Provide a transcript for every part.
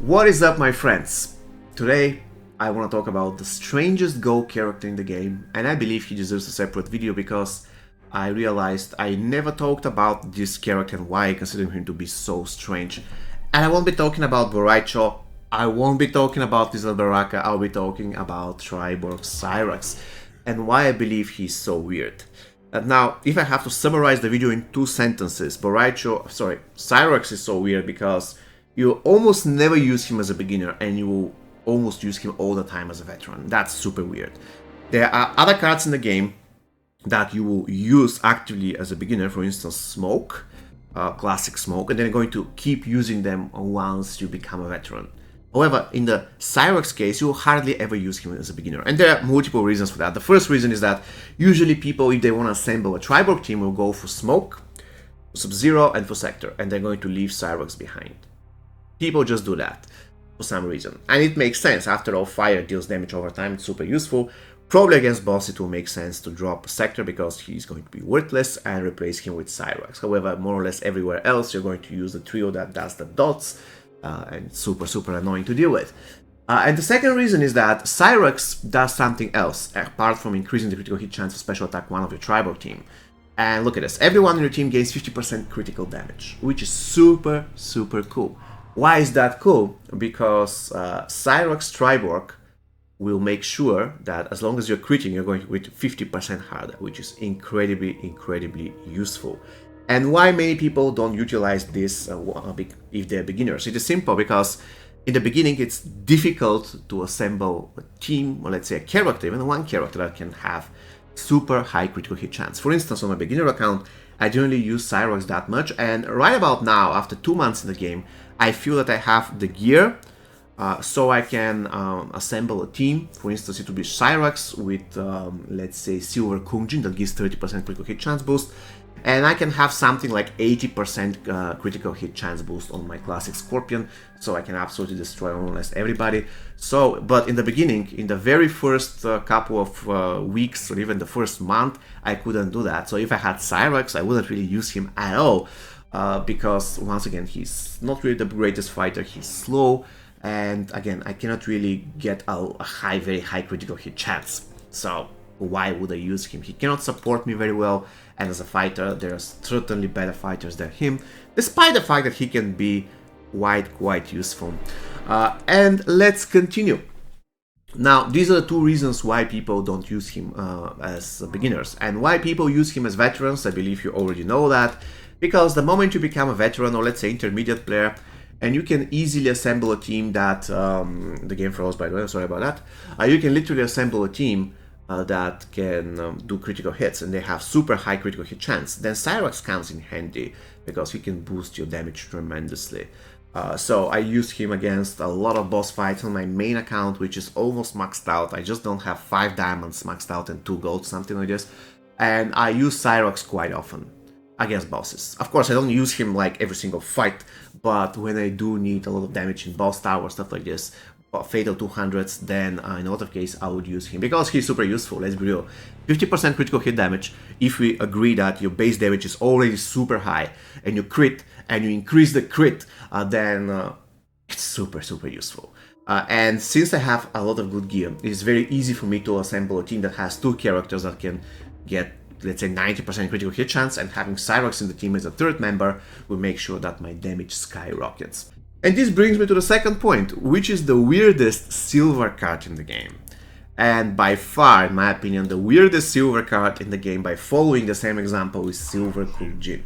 What is up, my friends? Today I want to talk about the strangest Go character in the game, and I believe he deserves a separate video because I realized I never talked about this character and why I consider him to be so strange. And I won't be talking about Boraicho, I won't be talking about Diesel Baraka, I'll be talking about Triborg Cyrax and why I believe he's so weird. Now, if I have to summarize the video in 2 sentences, Cyrax is so weird because you almost never use him as a beginner and you almost use him all the time as a veteran. That's super weird. There are other cards in the game that you will use actively as a beginner, for instance Smoke, classic Smoke, and then you're going to keep using them once you become a veteran. However, in the Cyrax case, you will hardly ever use him as a beginner, and there are multiple reasons for that. The first reason is that usually people, if they want to assemble a Triborg team, will go for Smoke, Sub-Zero, and for Sector, and they're going to leave Cyrax behind. People just do that for some reason, and it makes sense. After all, fire deals damage over time, it's super useful. Probably against boss it will make sense to drop Sector because he's going to be worthless and replace him with Cyrax. However, more or less everywhere else you're going to use the trio that does the dots, and it's super annoying to deal with. And the second reason is that Cyrax does something else apart from increasing the critical hit chance of special attack one of your Triborg team. And look at this, everyone in your team gains 50% critical damage, which is super cool. Why is that cool? Because Cyrax Triborg will make sure that as long as you're critting, you're going to crit 50% harder, which is incredibly useful. And why many people don't utilize this if they're beginners? It is simple, because in the beginning it's difficult to assemble a team, or let's say a character, even one character that can have super high critical hit chance. For instance, on my beginner account, I generally use Cyrax that much, and right about now, after 2 months in the game, I feel that I have the gear so I can assemble a team. For instance, it would be Cyrax with, let's say, Silver Kungjin that gives 30% critical hit chance boost, and I can have something like 80% critical hit chance boost on my classic Scorpion, so I can absolutely destroy almost everybody. So, but in the beginning, in the very first couple of weeks, or even the first month, I couldn't do that. So if I had Cyrax, I wouldn't really use him at all. Because once again, he's not really the greatest fighter, he's slow, and again, I cannot really get a very high critical hit chance. So why would I use him? He cannot support me very well, and as a fighter, there are certainly better fighters than him, despite the fact that he can be quite useful. And let's continue. Now, these are the 2 reasons why people don't use him as beginners, and why people use him as veterans. I believe you already know that. Because the moment you become a veteran, or let's say intermediate player, and you can easily assemble a team that, the game froze by the way, I'm sorry about that, you can literally assemble a team that can do critical hits, and they have super high critical hit chance, then Cyrax comes in handy, because he can boost your damage tremendously. So I use him against a lot of boss fights on my main account, which is almost maxed out. I just don't have 5 diamonds maxed out and 2 gold, something like this, and I use Cyrax quite often against bosses. Of course, I don't use him like every single fight, but when I do need a lot of damage in boss tower, stuff like this, fatal 200s, then in a lot of cases I would use him, because he's super useful, let's be real. 50% critical hit damage, if we agree that your base damage is already super high, and you crit, and you increase the crit, then it's super useful. And since I have a lot of good gear, it's very easy for me to assemble a team that has 2 characters that can get, let's say, 90% critical hit chance, and having Cyrax in the team as a 3rd member will make sure that my damage skyrockets. And this brings me to the second point, which is the weirdest silver card in the game. And by far, in my opinion, the weirdest silver card in the game, by following the same example, is Silver Kungjin.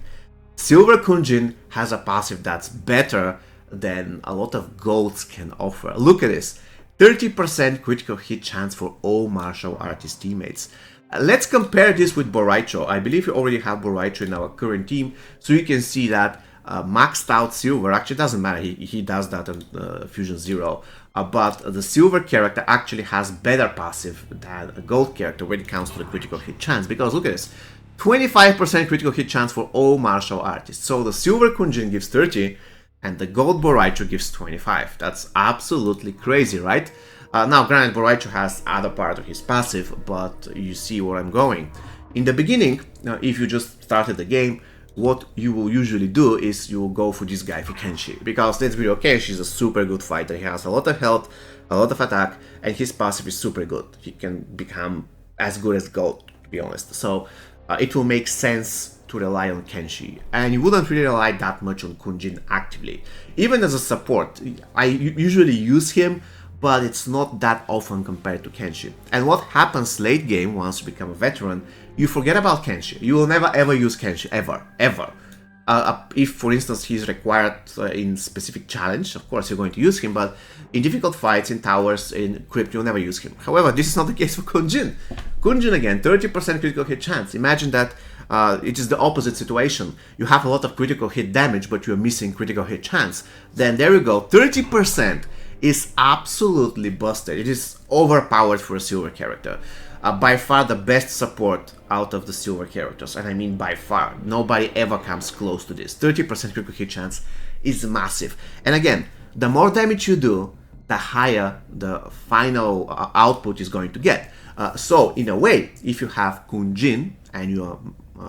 Silver Kungjin has a passive that's better than a lot of golds can offer. Look at this, 30% critical hit chance for all martial artist teammates. Let's compare this with Boraicho. I believe we already have Boraicho in our current team, so you can see that maxed out Silver, actually doesn't matter, he does that on Fusion 0, but the Silver character actually has better passive than a Gold character when it comes to the critical hit chance, because look at this, 25% critical hit chance for all martial artists. So the Silver Kungjin gives 30, and the Gold Boraicho gives 25. That's absolutely crazy, right? Now, granted, Boraicho has other part of his passive, but you see where I'm going. In the beginning, if you just started the game, what you will usually do is you will go for this guy, for Kenshi, because let's be real, Kenshi is a super good fighter. He has a lot of health, a lot of attack, and his passive is super good. He can become as good as gold, to be honest. So it will make sense to rely on Kenshi, and you wouldn't really rely that much on Kunjin actively. Even as a support, I usually use him, but it's not that often compared to Kenshi. And what happens late game, once you become a veteran, you forget about Kenshi. You will never ever use Kenshi, ever. If, for instance, he's required in specific challenge, of course you're going to use him, but in difficult fights, in towers, in crypt, you'll never use him. However, this is not the case for Kunjin. Kunjin, again, 30% critical hit chance. Imagine that it is the opposite situation. You have a lot of critical hit damage, but you're missing critical hit chance. Then there you go, 30% is absolutely busted. It is overpowered for a silver character. By far the best support out of the silver characters, and I mean by far. Nobody ever comes close to this. 30% critical hit chance is massive. And again, the more damage you do, the higher the final output is going to get. So in a way, if you have Kunjin and you are,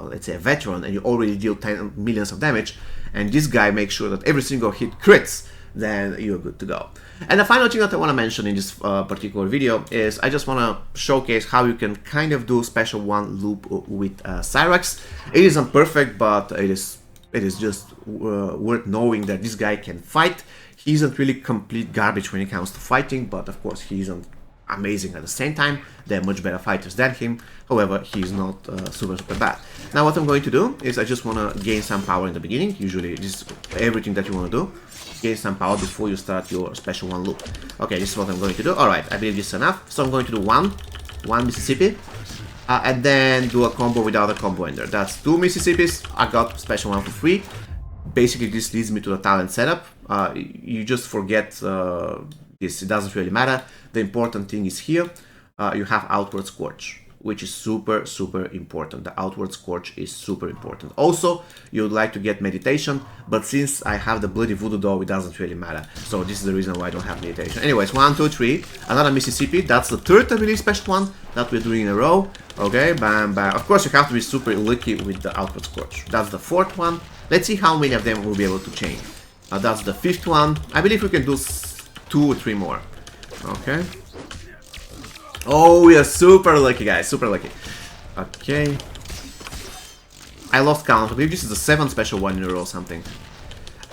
let's say, a veteran, and you already deal 10 millions of damage, and this guy makes sure that every single hit crits, then you're good to go. And the final thing that I want to mention in this particular video is I just want to showcase how you can kind of do special one loop with Cyrax. It isn't perfect, but it is just worth knowing that this guy can fight. He isn't really complete garbage when it comes to fighting, but of course he isn't amazing at the same time. There are much better fighters than him. However, he's not super bad. Now what I'm going to do is I just want to gain some power in the beginning. Usually this is everything that you want to do. Gain some power before you start your special one loop. Okay, this is what I'm going to do. Alright, I believe this is enough. So I'm going to do one Mississippi, and then do a combo without a combo ender. That's 2 Mississippis. I got special one for free. Basically, this leads me to the talent setup. You just forget this. It doesn't really matter. The important thing is here. You have Outward Scorch, which is super important. The Outward Scorch is super important. Also, you would like to get meditation, but since I have the bloody voodoo doll, it doesn't really matter. So this is the reason why I don't have meditation. Anyways, 1, 2, 3, another Mississippi. That's the third ability special one that we're doing in a row. Okay, bam, bam. Of course, you have to be super lucky with the Outward Scorch. That's the fourth one. Let's see how many of them we'll be able to chain. That's the fifth one. I believe we can do 2 or 3 more. Okay. Oh, we are super lucky, guys. Super lucky. Okay. I lost count. I believe this is the 7th special one in a row or something.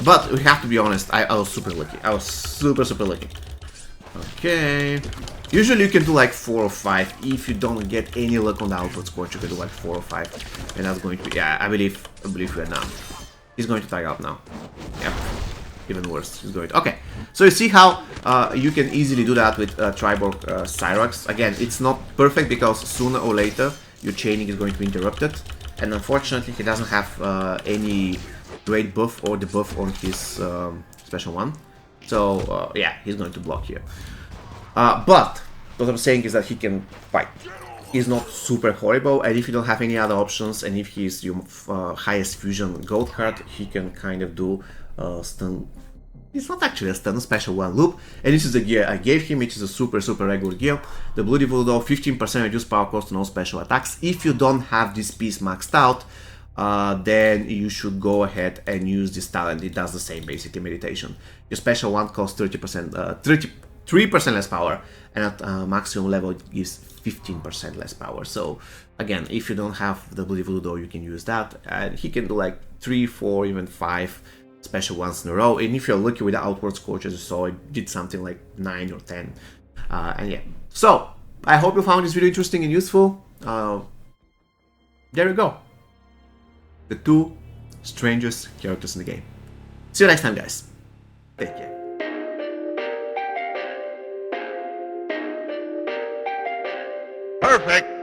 But we have to be honest, I was super lucky. I was super lucky. Okay. Usually you can do like 4 or 5. If you don't get any luck on the Outward Scorch, you can do like 4 or 5. And that's going to be... Yeah, I believe we are now. He's going to tag out now. Yep. Even worse. He's going to... Okay. So you see how you can easily do that with Triborg Cyrax. Again, it's not perfect because sooner or later your chaining is going to be interrupted. And unfortunately, he doesn't have any great buff or debuff on his special one. So yeah, he's going to block here. But what I'm saying is that he can fight. He's not super horrible, and if you don't have any other options, and if he's your highest fusion gold card, he can kind of do stun. It's not actually a stun, special one loop, and this is the gear I gave him, which is a super regular gear. The Bloody Voodoo, 15% reduced power cost on all special attacks. If you don't have this piece maxed out, then you should go ahead and use this talent. It does the same, basically, meditation. Your special one costs 33% less power, and at maximum level it gives 15% less power. So again, if you don't have the Bloody Voodoo, you can use that, and he can do like 3, 4, even 5 special ones in a row. And if you're lucky with the Outward Scorch, as you saw, it did something like 9 or 10. And yeah, so I hope you found this video interesting and useful. There you go, the 2 strangest characters in the game. See you next time, guys. Take care. Perfect.